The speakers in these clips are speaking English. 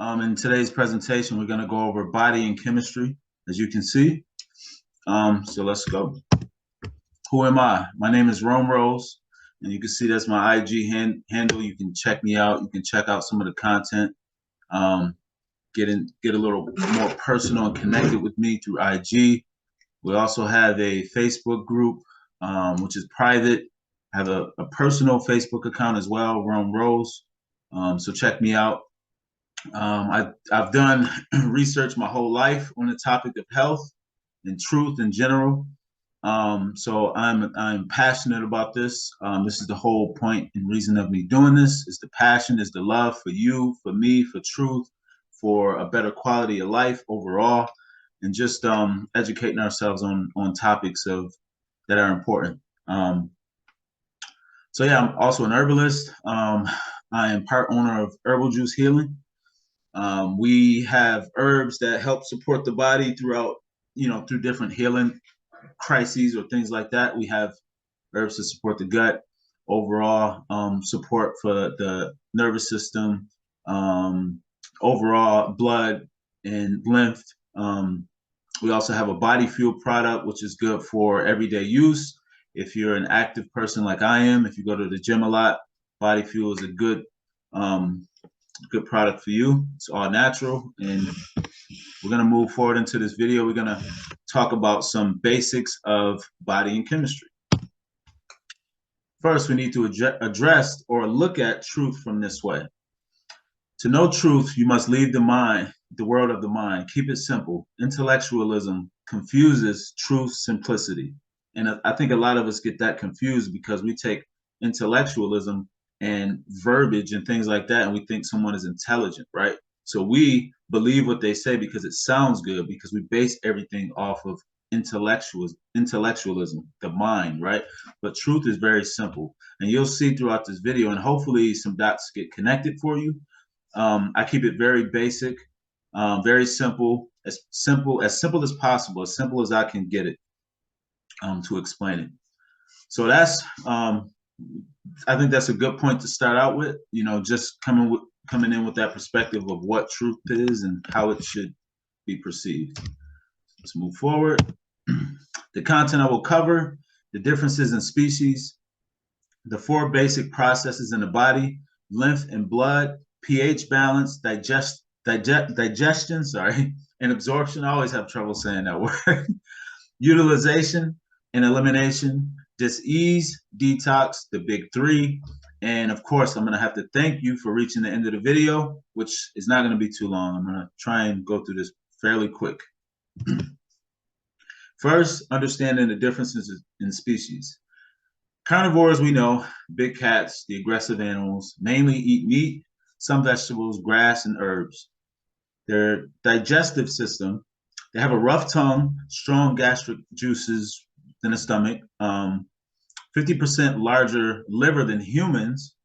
In today's presentation, we're going to go over body and chemistry, as you can see. So let's go. Who am I? My name is Rome Rose, and you can see that's my IG handle. You can check me out. You can check out some of the content. Get a little more personal and connected with me through IG. We also have a Facebook group, which is private. I have a personal Facebook account as well, Rome Rose. So check me out. I've done research my whole life on the topic of health and truth in general. So I'm passionate about this. This is the whole point and reason of me doing this. Is the passion, is the love for you, for me, for truth, for a better quality of life overall, and just educating ourselves on topics that are important. So yeah, I'm also an herbalist. I am part owner of Herbal Juice Healing. We have herbs that help support the body throughout, through different healing crises or things like that. We have herbs to support the gut, overall support for the nervous system, overall blood and lymph. We also have a body fuel product, which is good for everyday use. If you're an active person like I am, if you go to the gym a lot, body fuel is a good product for you. It's all natural, and we're going to move forward into this video. We're going to talk about some basics of body and chemistry. First, we need to address or look at truth from this way. To know truth, you must leave the mind, the world of the mind. Keep it simple. Intellectualism confuses truth simplicity. And I think a lot of us get that confused because we take intellectualism and verbiage and things like that, and we think someone is intelligent, right? So we believe what they say because it sounds good, because we base everything off of intellectualism, the mind, right? But truth is very simple. And you'll see throughout this video, and hopefully some dots get connected for you. I keep it very basic, very simple as simple as possible, as simple as I can get it to explain it. So that's I think that's a good point to start out with, just coming in with that perspective of what truth is and how it should be perceived. Let's move forward. The content I will cover: the differences in species, the 4 basic processes in the body, lymph and blood, pH balance, digestion, and absorption. I always have trouble saying that word. Utilization and elimination, disease, detox, the big 3. And of course, I'm going to have to thank you for reaching the end of the video, which is not going to be too long. I'm going to try and go through this fairly quick. First, understanding the differences in species. Carnivores, we know, big cats, the aggressive animals, mainly eat meat, some vegetables, grass, and herbs. Their digestive system, they have a rough tongue, strong gastric juices than the stomach, 50% larger liver than humans.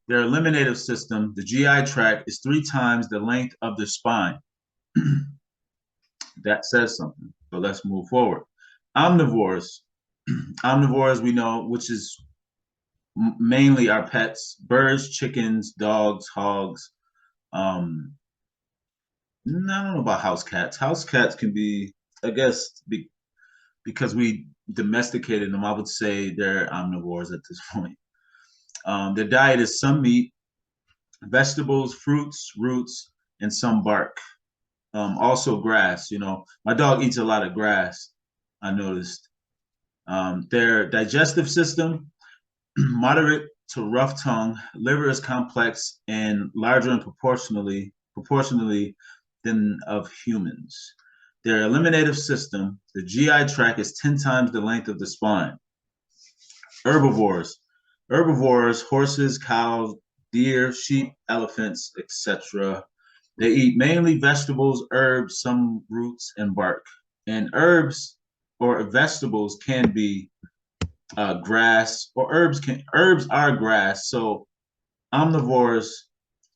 Their eliminative system, the GI tract, is 3 times the length of their spine. That says something, but let's move forward. Omnivores. Omnivores, we know, which is mainly our pets: birds, chickens, dogs, hogs. I don't know about house cats. House cats can be, I guess, because we domesticated them, I would say they're omnivores at this point. Their diet is some meat, vegetables, fruits, roots, and some bark. Also grass. My dog eats a lot of grass, I noticed. Their digestive system, moderate to rough tongue. Liver is complex and larger and proportionally than of humans. Their eliminative system, the GI tract, is 10 times the length of the spine. Herbivores. Herbivores, horses, cows, deer, sheep, elephants, etc. They eat mainly vegetables, herbs, some roots, and bark. And herbs or vegetables can be grass, or herbs are grass. So omnivores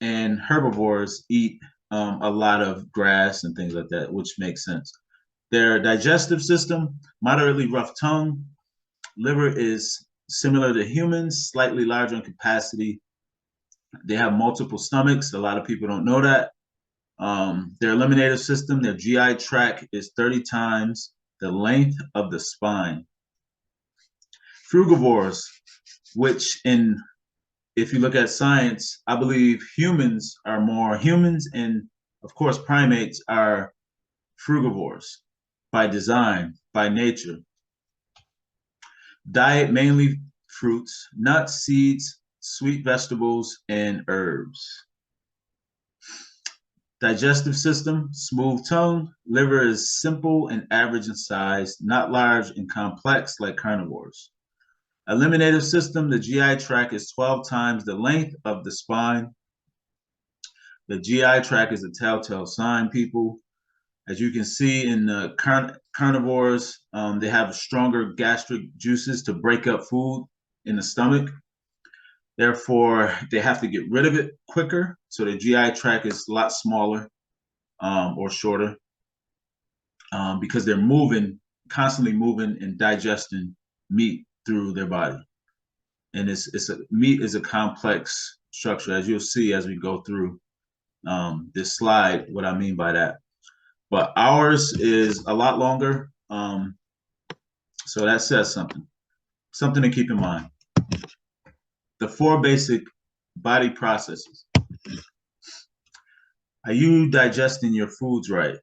and herbivores eat a lot of grass and things like that, which makes sense. Their digestive system, moderately rough tongue. Liver is similar to humans, slightly larger in capacity. They have multiple stomachs. A lot of people don't know that. Their eliminative system, their GI tract is 30 times the length of the spine. Frugivores, which if you look at science, I believe humans and of course primates are frugivores by design, by nature. Diet mainly fruits, nuts, seeds, sweet vegetables, and herbs. Digestive system, smooth tongue. Liver is simple and average in size, not large and complex like carnivores. Eliminative system, the GI tract is 12 times the length of the spine. The GI tract is a telltale sign, people. As you can see in the carnivores, they have stronger gastric juices to break up food in the stomach. Therefore, they have to get rid of it quicker. So the GI tract is a lot smaller or shorter because they're constantly moving and digesting meat through their body. And meat is a complex structure, as you'll see as we go through this slide, what I mean by that. But ours is a lot longer. So that says something to keep in mind. The 4 basic body processes. Are you digesting your foods right?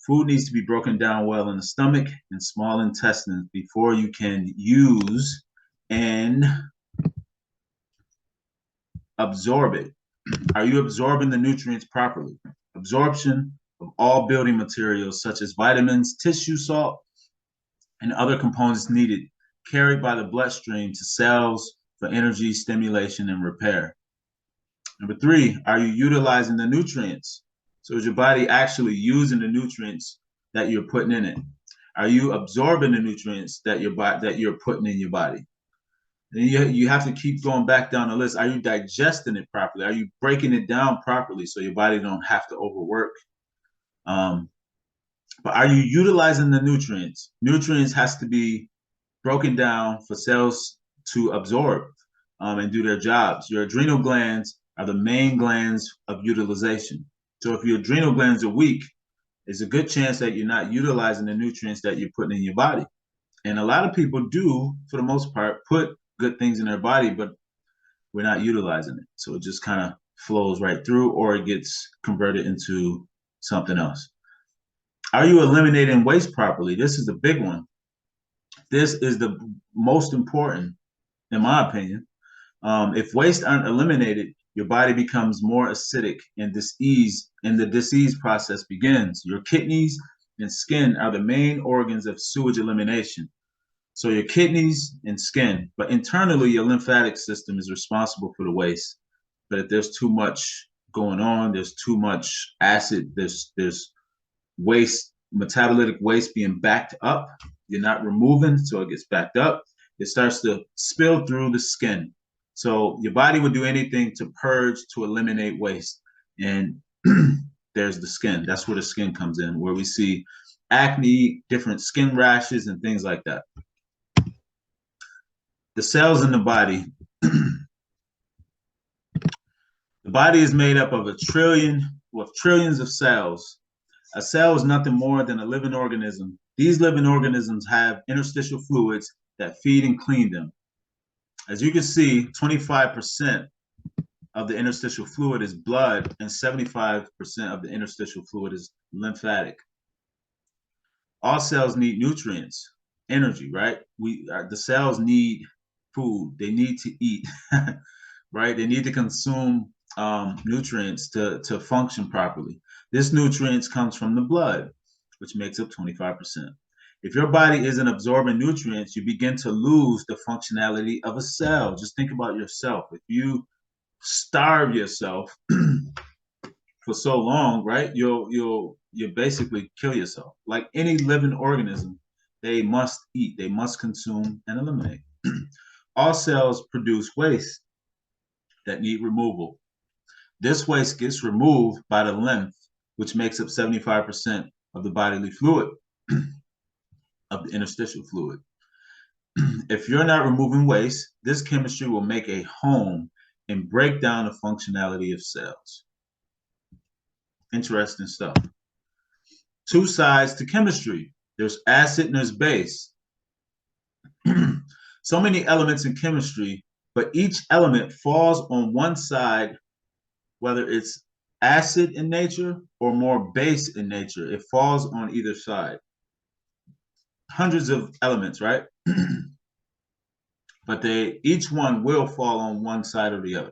Food needs to be broken down well in the stomach and small intestines before you can use and absorb it. Are you absorbing the nutrients properly? Absorption of all building materials such as vitamins, tissue salt, and other components needed, carried by the bloodstream to cells for energy, stimulation, and repair. Number 3, are you utilizing the nutrients? So is your body actually using the nutrients that you're putting in it? Are you absorbing the nutrients that you're putting in your body? And you have to keep going back down the list. Are you digesting it properly? Are you breaking it down properly so your body don't have to overwork? But are you utilizing the nutrients? Nutrients has to be broken down for cells to absorb and do their jobs. Your adrenal glands are the main glands of utilization. So if your adrenal glands are weak, there's a good chance that you're not utilizing the nutrients that you're putting in your body. And a lot of people do, for the most part, put good things in their body, but we're not utilizing it. So it just kind of flows right through, or it gets converted into something else. Are you eliminating waste properly? This is the big one. This is the most important, in my opinion. If waste aren't eliminated, your body becomes more acidic and the disease process begins. Your kidneys and skin are the main organs of sewage elimination. So your kidneys and skin, but internally your lymphatic system is responsible for the waste. But if there's too much going on, there's too much acid, there's waste, metabolic waste being backed up. You're not removing, so it gets backed up. It starts to spill through the skin. So your body would do anything to purge, to eliminate waste. And there's the skin. That's where the skin comes in, where we see acne, different skin rashes, and things like that. The cells in the body. The body is made up of trillions of cells. A cell is nothing more than a living organism. These living organisms have interstitial fluids that feed and clean them. As you can see, 25% of the interstitial fluid is blood and 75% of the interstitial fluid is lymphatic. All cells need nutrients, energy, right? The cells need food. They need to eat, right? They need to consume nutrients to function properly. This nutrients comes from the blood, which makes up 25%. If your body isn't absorbing nutrients, you begin to lose the functionality of a cell. Just think about yourself. If you starve yourself for so long, right, you'll basically kill yourself. Like any living organism, they must eat, they must consume and eliminate. All cells produce waste that need removal. This waste gets removed by the lymph, which makes up 75% of the bodily fluid, of the interstitial fluid. If you're not removing waste, this chemistry will make a home and break down the functionality of cells. Interesting stuff. Two sides to chemistry. There's acid and there's base. So many elements in chemistry, but each element falls on one side, whether it's acid in nature or more base in nature. It falls on either side. Hundreds of elements, right? But each one will fall on one side or the other.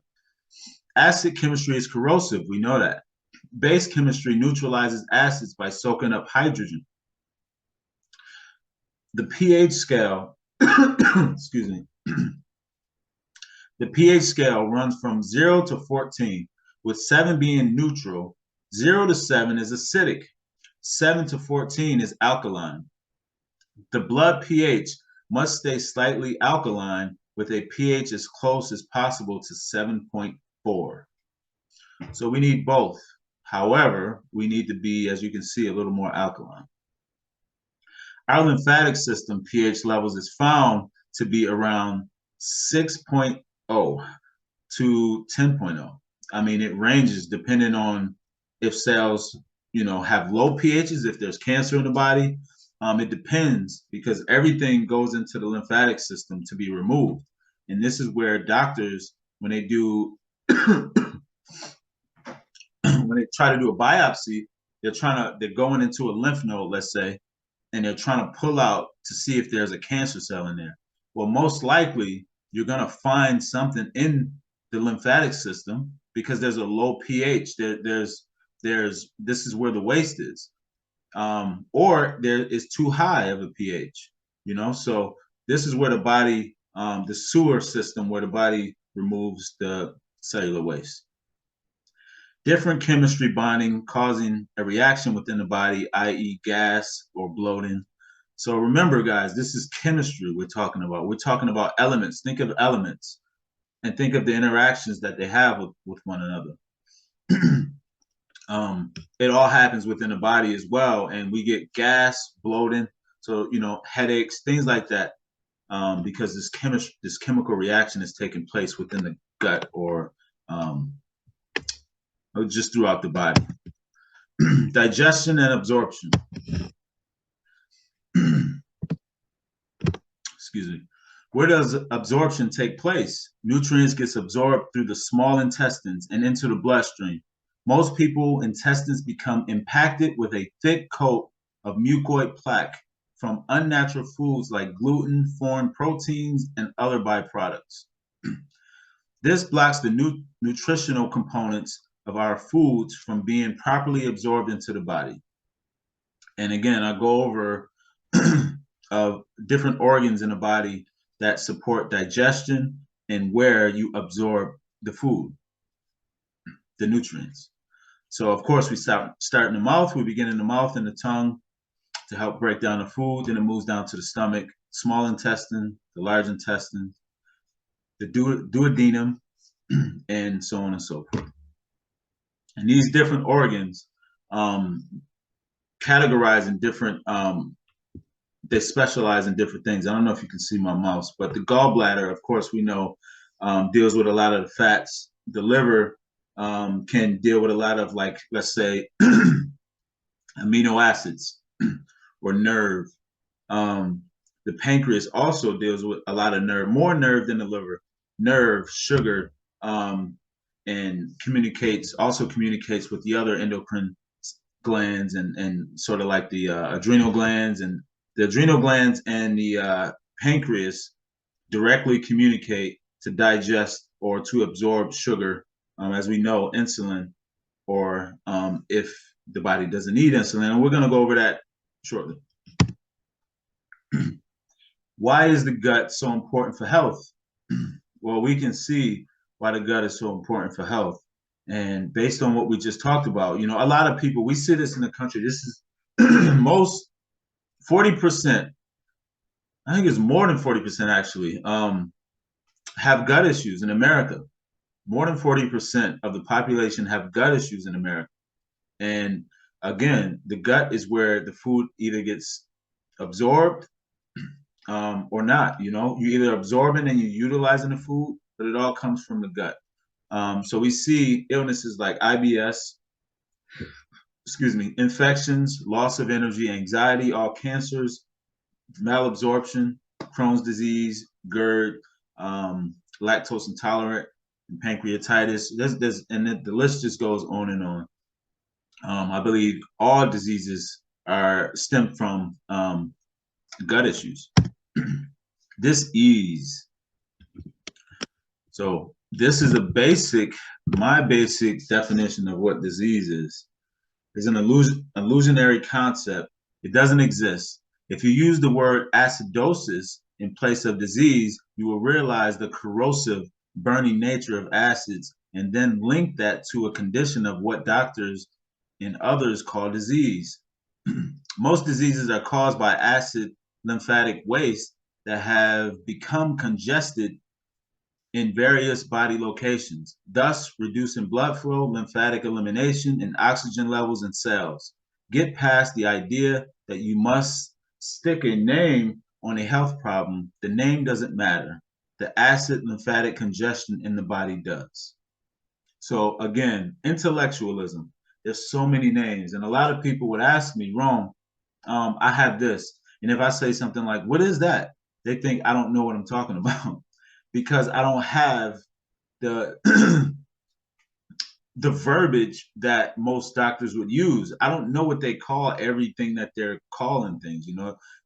Acid chemistry is corrosive. We know that. Base chemistry neutralizes acids by soaking up hydrogen. The pH scale, excuse me, the pH scale runs from 0 to 14, with 7 being neutral. 0 to 7 is acidic. 7 to 14 is alkaline. The blood pH must stay slightly alkaline with a pH as close as possible to 7.4. So we need both. However, we need to be, as you can see, a little more alkaline. Our lymphatic system pH levels is found to be around 6.0 to 10.0. I mean, it ranges depending on if cells, have low pHs, if there's cancer in the body. It depends, because everything goes into the lymphatic system to be removed. And this is where doctors, when they do, when they try to do a biopsy, they're going into a lymph node, let's say, and they're trying to pull out to see if there's a cancer cell in there. Well, most likely you're going to find something in the lymphatic system because there's a low pH. This is where the waste is, or there is too high of a pH. So this is where the body, the sewer system, where the body removes the cellular waste. Different chemistry bonding causing a reaction within the body, i.e. gas or bloating. So remember, guys, this is chemistry we're talking about. We're talking about elements. Think of elements and think of the interactions that they have with one another. It all happens within the body as well. And we get gas, bloating, so, headaches, things like that, because this chemical reaction is taking place within the gut or just throughout the body. Digestion and absorption. Excuse me. Where does absorption take place? Nutrients get absorbed through the small intestines and into the bloodstream. Most people's intestines become impacted with a thick coat of mucoid plaque from unnatural foods like gluten, foreign proteins, and other byproducts. This blocks the nutritional components of our foods from being properly absorbed into the body. And again, I go over different organs in the body that support digestion and where you absorb the food, the nutrients. So of course we start in the mouth. We begin in the mouth and the tongue to help break down the food. Then it moves down to the stomach, small intestine, the large intestine, the duodenum, and so on and so forth. And these different organs categorize in different, they specialize in different things. I don't know if you can see my mouse, but the gallbladder, of course, we know deals with a lot of the fats. The liver can deal with a lot of, like, let's say, amino acids or nerve. The pancreas also deals with a lot of nerve, more nerve than the liver, nerve, sugar, and also communicates with the other endocrine glands and sort of like the adrenal glands. And the adrenal glands and the pancreas directly communicate to digest or to absorb sugar, as we know, insulin, or if the body doesn't need insulin. And we're going to go over that shortly. Why is the gut so important for health? Well, we can see why the gut is so important for health. And based on what we just talked about, a lot of people, we see this in the country. This is most 40%, I think it's more than 40% actually, have gut issues in America. More than 40% of the population have gut issues in America. And again, the gut is where the food either gets absorbed or not. You either absorbing and you're utilizing the food, but it all comes from the gut. So we see illnesses like IBS, excuse me, infections, loss of energy, anxiety, all cancers, malabsorption, Crohn's disease, GERD, lactose intolerant, and pancreatitis. And the list just goes on and on. I believe all diseases are stem from gut issues. This ease. So this is my basic definition of what disease is. It's an illusionary concept. It doesn't exist. If you use the word acidosis in place of disease, you will realize the corrosive, burning nature of acids and then link that to a condition of what doctors and others call disease. Most diseases are caused by acid lymphatic waste that have become congested in various body locations, thus reducing blood flow, lymphatic elimination, and oxygen levels in cells. Get past the idea that you must stick a name on a health problem. The name doesn't matter. The acid lymphatic congestion in the body does. So again, intellectualism. There's so many names, and a lot of people would ask me, Rome, I have this. And if I say something like, what is that? They think I don't know what I'm talking about because I don't have the the verbiage that most doctors would use. I don't know what they call everything that they're calling things.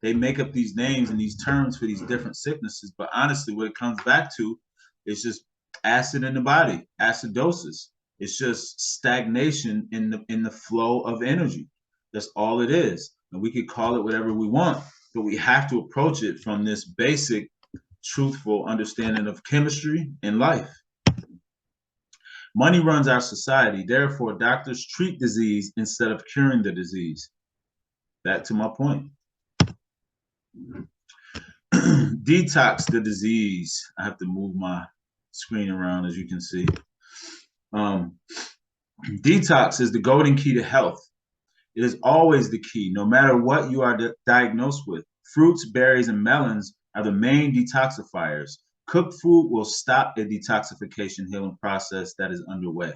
They make up these names and these terms for these different sicknesses, but honestly, what it comes back to is just acid in the body, acidosis. It's just stagnation in the flow of energy. That's all it is. And we could call it whatever we want, but we have to approach it from this basic, truthful understanding of chemistry and life. Money runs our society. Therefore, doctors treat disease instead of curing the disease. Back to my point. Detox the disease. I have to move my screen around, as you can see. Detox is the golden key to health. It is always the key, no matter what you are diagnosed with. Fruits, berries, and melons are the main detoxifiers. Cooked food will stop a detoxification healing process that is underway.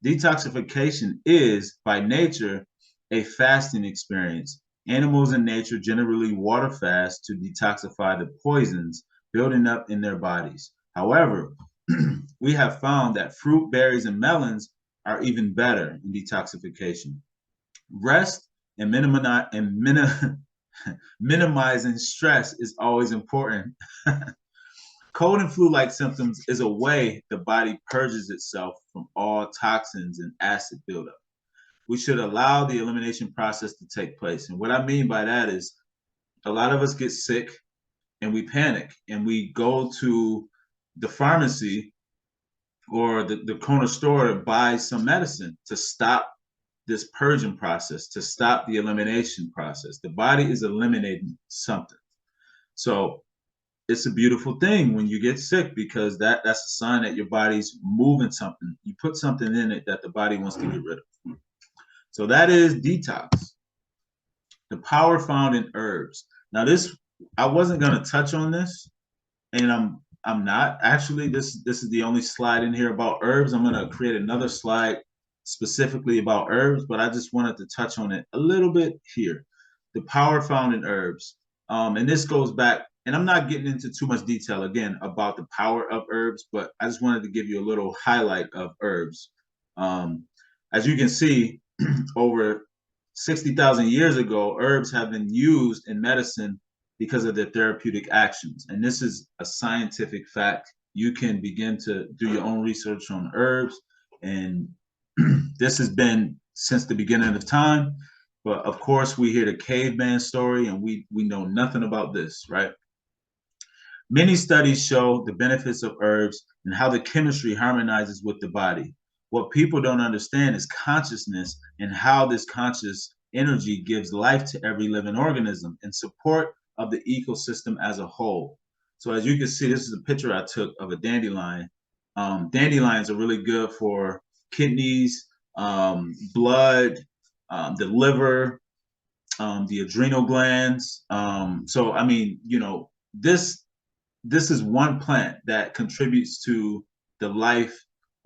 Detoxification is, by nature, a fasting experience. Animals in nature generally water fast to detoxify the poisons building up in their bodies. However, we have found that fruit, berries, and melons are even better in detoxification. Rest and minimizing stress is always important. Cold and flu-like symptoms is a way the body purges itself from all toxins and acid buildup. We should allow the elimination process to take place. And what I mean by that is a lot of us get sick and we panic and we go to the pharmacy or the corner store to buy some medicine to stop this purging process, to stop the elimination process. The body is eliminating something. So it's a beautiful thing when you get sick because that's a sign that your body's moving something. You put something in it that the body wants to get rid of. So that is detox. The power found in herbs. Now I wasn't gonna touch on this, and I'm not actually. This is the only slide in here about herbs. I'm gonna create another slide specifically about herbs, but I just wanted to touch on it a little bit here. The power found in herbs. And this goes back, and I'm not getting into too much detail again about the power of herbs, but I just wanted to give you a little highlight of herbs. As you can see, over 60,000 years ago, herbs have been used in medicine because of their therapeutic actions. And this is a scientific fact. You can begin to do your own research on herbs, and this has been since the beginning of time. But of course, we hear the caveman story, and we know nothing about this, right? Many studies show the benefits of herbs and how the chemistry harmonizes with the body. What people don't understand is consciousness and how this conscious energy gives life to every living organism in support of the ecosystem as a whole. So as you can see, this is a picture I took of a dandelion. Dandelions are really good for kidneys, blood, the liver, the adrenal glands. So I mean, this is one plant that contributes to the life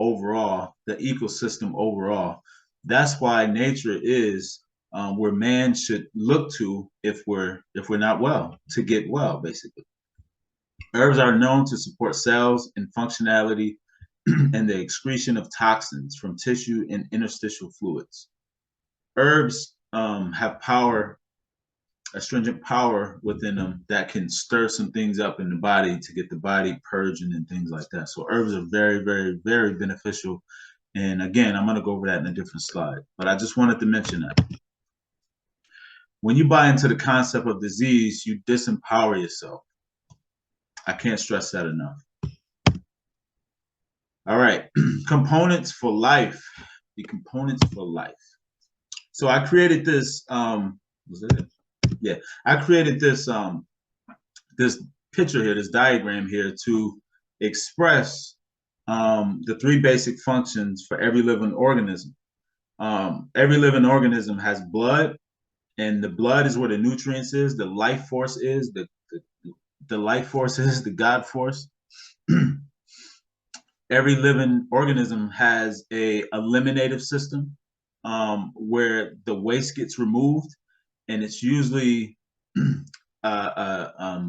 overall, the ecosystem overall. That's why nature is where man should look to if we're not well, to get well, basically. Herbs are known to support cells and functionality and the excretion of toxins from tissue and interstitial fluids. Herbs have power, astringent power within them that can stir some things up in the body to get the body purging and things like that. So herbs are very, very, very beneficial. And again, I'm going to go over that in a different slide, but I just wanted to mention that. When you buy into the concept of disease, you disempower yourself. I can't stress that enough. All right, components for life. The components for life. So I created this. Was it? Yeah, I created this this picture here, this diagram here, to express the three basic functions for every living organism. Every living organism has blood, and the blood is where the nutrients is, the life force is, the life force is the God force. Every living organism has a eliminative system where the waste gets removed, and it's usually a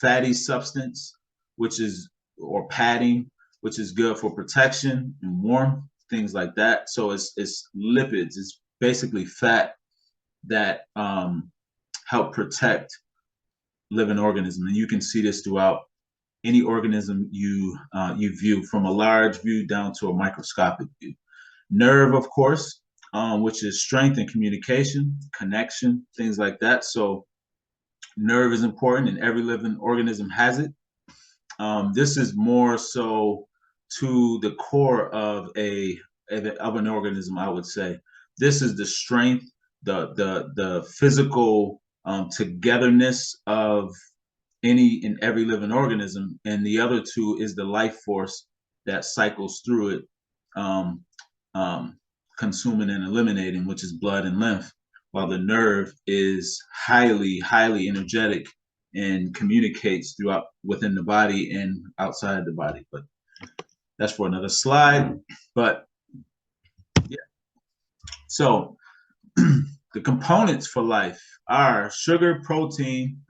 fatty substance, which is or padding, which is good for protection and warmth, things like that. So it's lipids. It's basically fat that help protect living organisms, and you can see this throughout any organism you view, from a large view down to a microscopic view. Nerve, of course, which is strength and communication, connection, things like that. So nerve is important, and every living organism has it. This is more so to the core of an organism, I would say. This is the strength, the physical togetherness of any and every living organism, and the other two is the life force that cycles through it, consuming and eliminating, which is blood and lymph, while the nerve is highly, highly energetic and communicates throughout within the body and outside the body. But that's for another slide. But yeah, so the components for life are sugar, protein,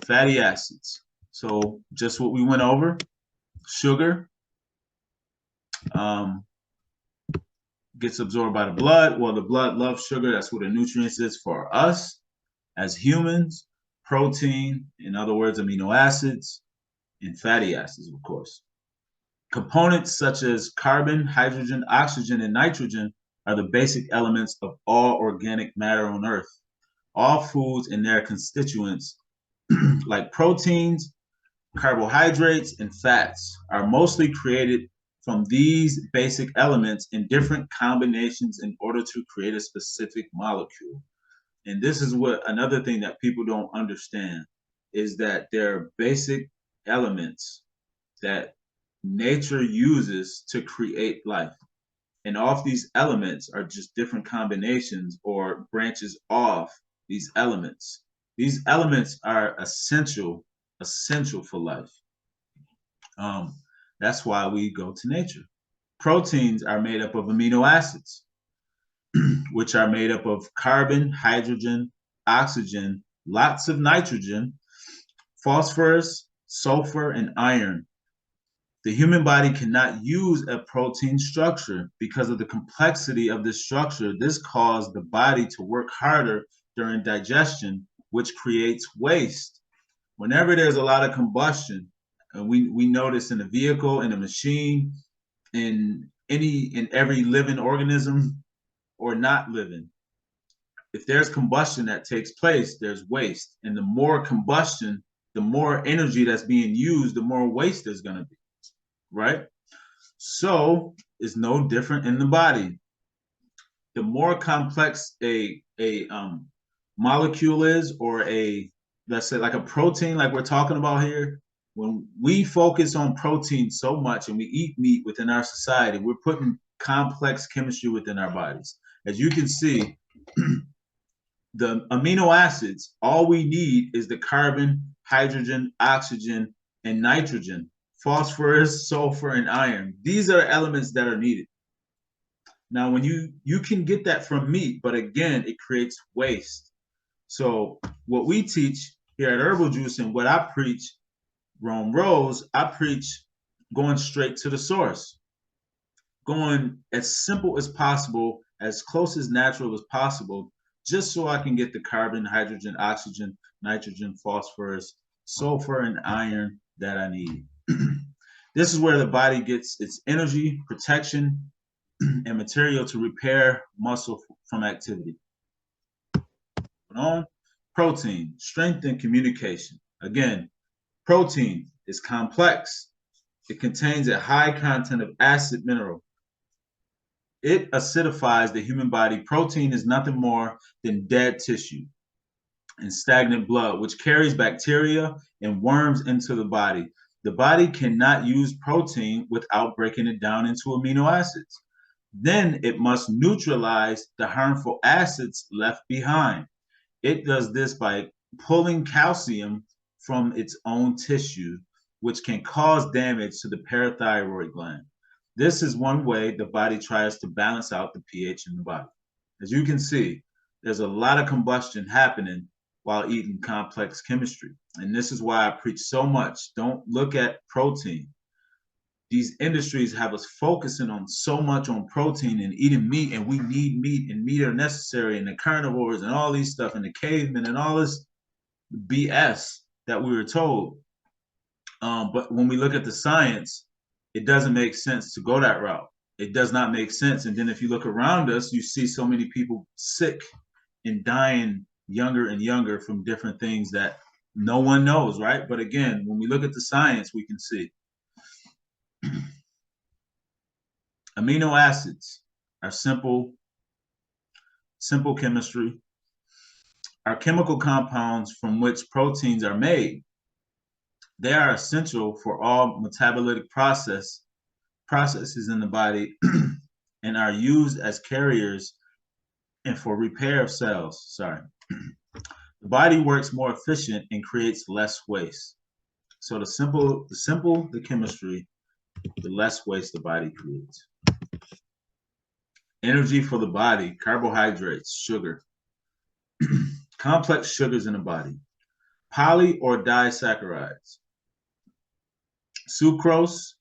fatty acids. So just what we went over. Sugar gets absorbed by the blood. Well, the blood loves sugar. That's what the nutrients is for us as humans. Protein, in other words, amino acids, and fatty acids, of course. Components such as carbon, hydrogen, oxygen, and nitrogen are the basic elements of all organic matter on Earth. All foods and their constituents, like proteins, carbohydrates, and fats, are mostly created from these basic elements in different combinations in order to create a specific molecule. And this is what another thing that people don't understand is that there are basic elements that nature uses to create life. And off these elements are just different combinations or branches off these elements. These elements are essential for life. That's why we go to nature. Proteins are made up of amino acids, which are made up of carbon, hydrogen, oxygen, lots of nitrogen, phosphorus, sulfur, and iron. The human body cannot use a protein structure because of the complexity of this structure. This caused the body to work harder during digestion, which creates waste. Whenever there's a lot of combustion, and we notice in a vehicle, in a machine, in every living organism or not living, if there's combustion that takes place, there's waste. And the more combustion, the more energy that's being used, the more waste there's going to be, right? So it's no different in the body. The more complex a molecule is, or let's say like a protein, like we're talking about here, when we focus on protein so much and we eat meat within our society, we're putting complex chemistry within our bodies. As you can see, the amino acids, all we need is the carbon, hydrogen, oxygen, and nitrogen. phosphorus, sulfur, and iron. These are elements that are needed. Now, when you can get that from meat, but again, it creates waste. So what we teach here at Herbal Juice and what I preach, Rome Rose, I preach going straight to the source, going as simple as possible, as close as natural as possible, just so I can get the carbon, hydrogen, oxygen, nitrogen, phosphorus, sulfur, and iron that I need. This is where the body gets its energy, protection, and material to repair muscle from activity. On protein, strength and communication. Again, protein is complex. It contains a high content of acid mineral. It acidifies the human body. Protein is nothing more than dead tissue and stagnant blood, which carries bacteria and worms into the body. The body cannot use protein without breaking it down into amino acids. Then it must neutralize the harmful acids left behind. It does this by pulling calcium from its own tissue, which can cause damage to the parathyroid gland. This is one way the body tries to balance out the pH in the body. As you can see, there's a lot of combustion happening while eating complex chemistry. And this is why I preach so much. Don't look at protein. These industries have us focusing on so much on protein and eating meat, and we need meat, and meat are necessary, and the carnivores and all these stuff, and the cavemen and all this BS that we were told. But when we look at the science, it doesn't make sense to go that route. It does not make sense. And then if you look around us, you see so many people sick and dying younger and younger from different things that no one knows, right? But again, when we look at the science, we can see. Amino acids are simple chemistry, are chemical compounds from which proteins are made. They are essential for all metabolic processes in the body and are used as carriers and for repair of cells. Sorry. The body works more efficient and creates less waste. So the simple the chemistry, the less waste the body creates. Energy for the body, carbohydrates, sugar, complex sugars in the body, poly or disaccharides, sucrose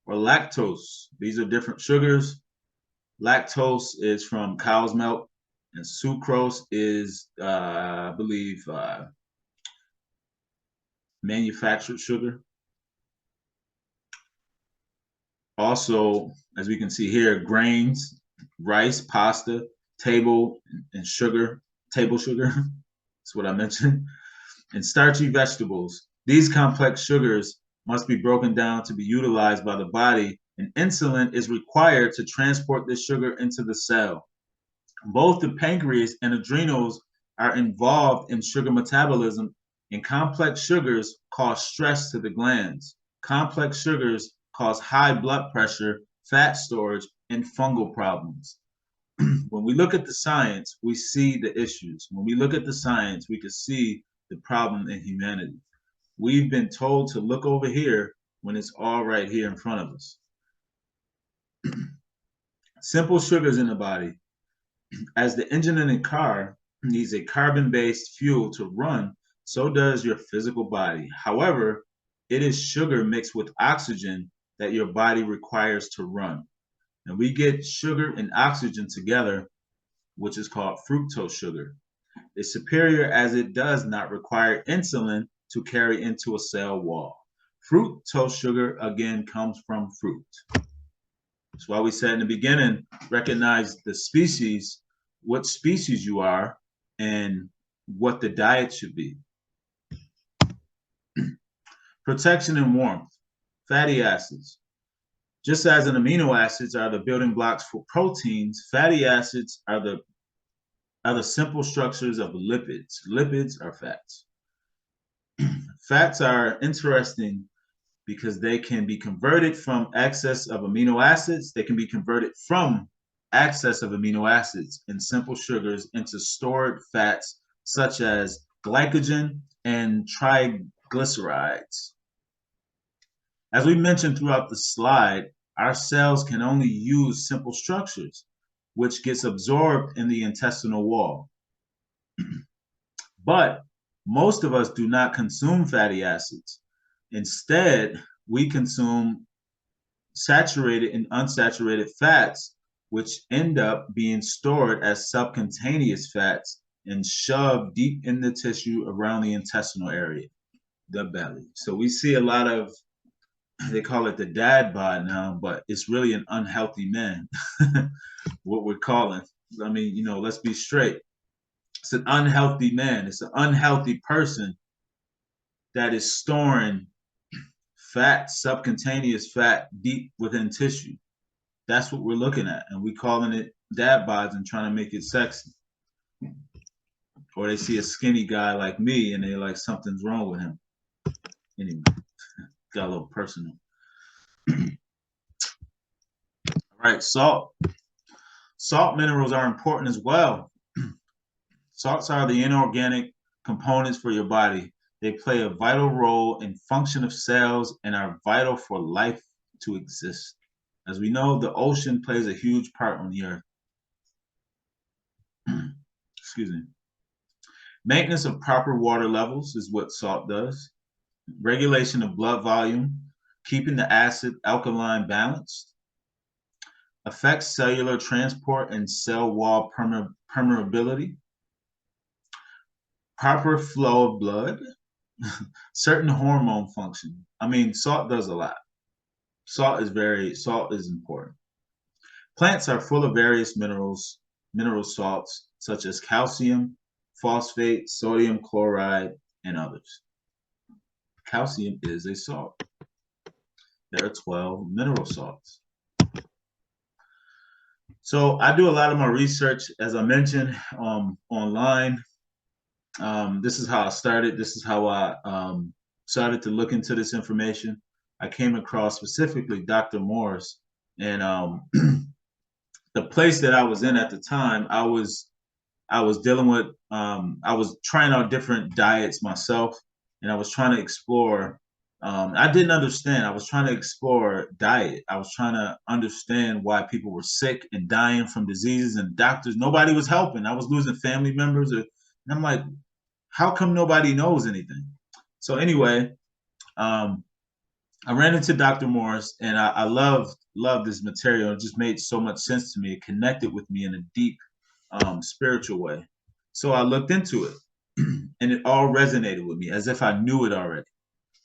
or lactose. These are different sugars. Lactose is from cow's milk, and sucrose is, I believe, manufactured sugar. Also, as we can see here, grains, rice, pasta, table sugar. That's what I mentioned. And starchy vegetables. These complex sugars must be broken down to be utilized by the body, and insulin is required to transport this sugar into the cell. Both the pancreas and adrenals are involved in sugar metabolism, and complex sugars cause stress to the glands. Complex sugars cause high blood pressure, fat storage, and fungal problems. When we look at the science, we see the issues. When we look at the science, we can see the problem in humanity. We've been told to look over here when it's all right here in front of us. Simple sugars in the body. As the engine in a car needs a carbon-based fuel to run, so does your physical body. However, it is sugar mixed with oxygen that your body requires to run. And we get sugar and oxygen together, which is called fructose sugar. It's superior as it does not require insulin to carry into a cell wall. Fructose sugar, again, comes from fruit. That's why we said in the beginning, recognize the species, what species you are, and what the diet should be. Protection and warmth. Fatty acids. Just as an amino acids are the building blocks for proteins, fatty acids are the simple structures of lipids. Lipids are fats. Fats are interesting because they can be converted from excess of amino acids. They can be converted from excess of amino acids and simple sugars into stored fats such as glycogen and triglycerides. As we mentioned throughout the slide, our cells can only use simple structures, which gets absorbed in the intestinal wall. But most of us do not consume fatty acids. Instead, we consume saturated and unsaturated fats, which end up being stored as subcutaneous fats and shoved deep in the tissue around the intestinal area, the belly. So we see a lot of, they call it the dad bod now, but it's really an unhealthy man, what we're calling. I mean, let's be straight. It's an unhealthy man. It's an unhealthy person that is storing fat, subcutaneous fat, deep within tissue. That's what we're looking at, and we calling it dad bods and trying to make it sexy. Or they see a skinny guy like me, and they're like, something's wrong with him. Anyway, got a little personal. All right, salt. Salt minerals are important as well. Salts are the inorganic components for your body. They play a vital role in function of cells and are vital for life to exist. As we know, the ocean plays a huge part on the earth. Excuse me. Maintenance of proper water levels is what salt does. Regulation of blood volume, keeping the acid alkaline balanced. Affects cellular transport and cell wall permeability. Proper flow of blood. Certain hormone function. I mean, salt does a lot. Salt is important. Plants are full of various mineral salts, such as calcium, phosphate, sodium chloride, and others. Calcium is a salt. There are 12 mineral salts. So I do a lot of my research, as I mentioned, online. This is how I started. This is how I started to look into this information. I came across specifically Dr. Morris, and the place that I was in at the time, I was dealing with, I was trying out different diets myself, and I was trying to explore. I didn't understand. I was trying to explore diet. I was trying to understand why people were sick and dying from diseases, and doctors, nobody was helping. I was losing family members, and I'm like, how come nobody knows anything? So anyway, I ran into Dr. Morris, and I loved this material. It just made so much sense to me. It connected with me in a deep spiritual way. So I looked into it, and it all resonated with me as if I knew it already.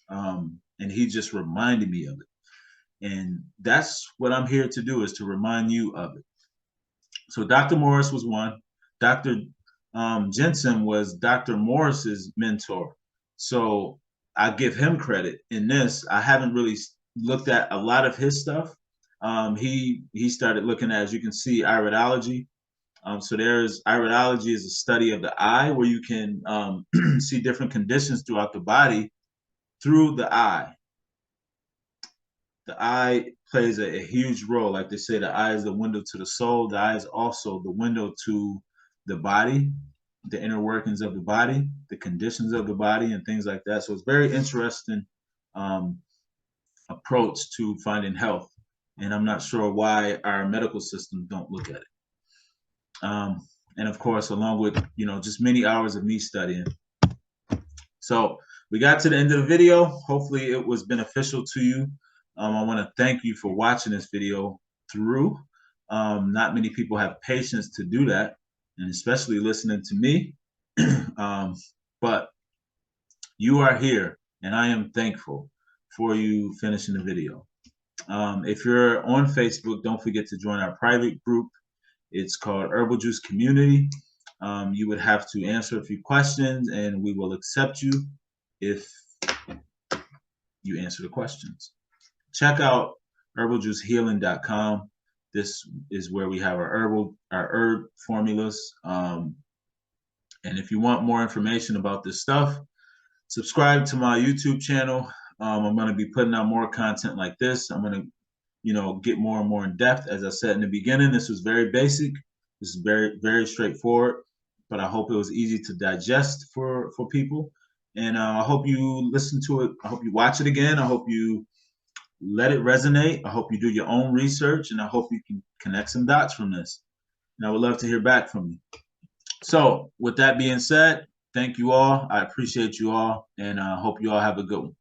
And he just reminded me of it. And that's what I'm here to do, is to remind you of it. So Dr. Morris was one. Dr. Jensen was Dr. Morris's mentor. So I give him credit in this. I haven't really looked at a lot of his stuff. He started looking at, as you can see, iridology. So there's iridology is a study of the eye, where you can see different conditions throughout the body through the eye. The eye plays a huge role. Like they say, the eye is the window to the soul. The eye is also the window to the body, the inner workings of the body, the conditions of the body, and things like that. So it's very interesting approach to finding health. And I'm not sure why our medical systems don't look at it. And of course, along with, just many hours of me studying. So we got to the end of the video. Hopefully it was beneficial to you. I want to thank you for watching this video through. Not many people have patience to do that, and especially listening to me. But you are here, and I am thankful for you finishing the video. If you're on Facebook, don't forget to join our private group. It's called Herbal Juice Community. You would have to answer a few questions, and we will accept you if you answer the questions. Check out herbaljuicehealing.com. This is where we have our herb formulas. And if you want more information about this stuff, subscribe to my YouTube channel. I'm going to be putting out more content like this. I'm going to, get more and more in depth. As I said in the beginning, this was very basic. This is very, very straightforward, but I hope it was easy to digest for people. And I hope you listen to it. I hope you watch it again. I hope you let it resonate. I hope you do your own research, and I hope you can connect some dots from this. And I would love to hear back from you. So, with that being said, thank you all. I appreciate you all, and I hope you all have a good one.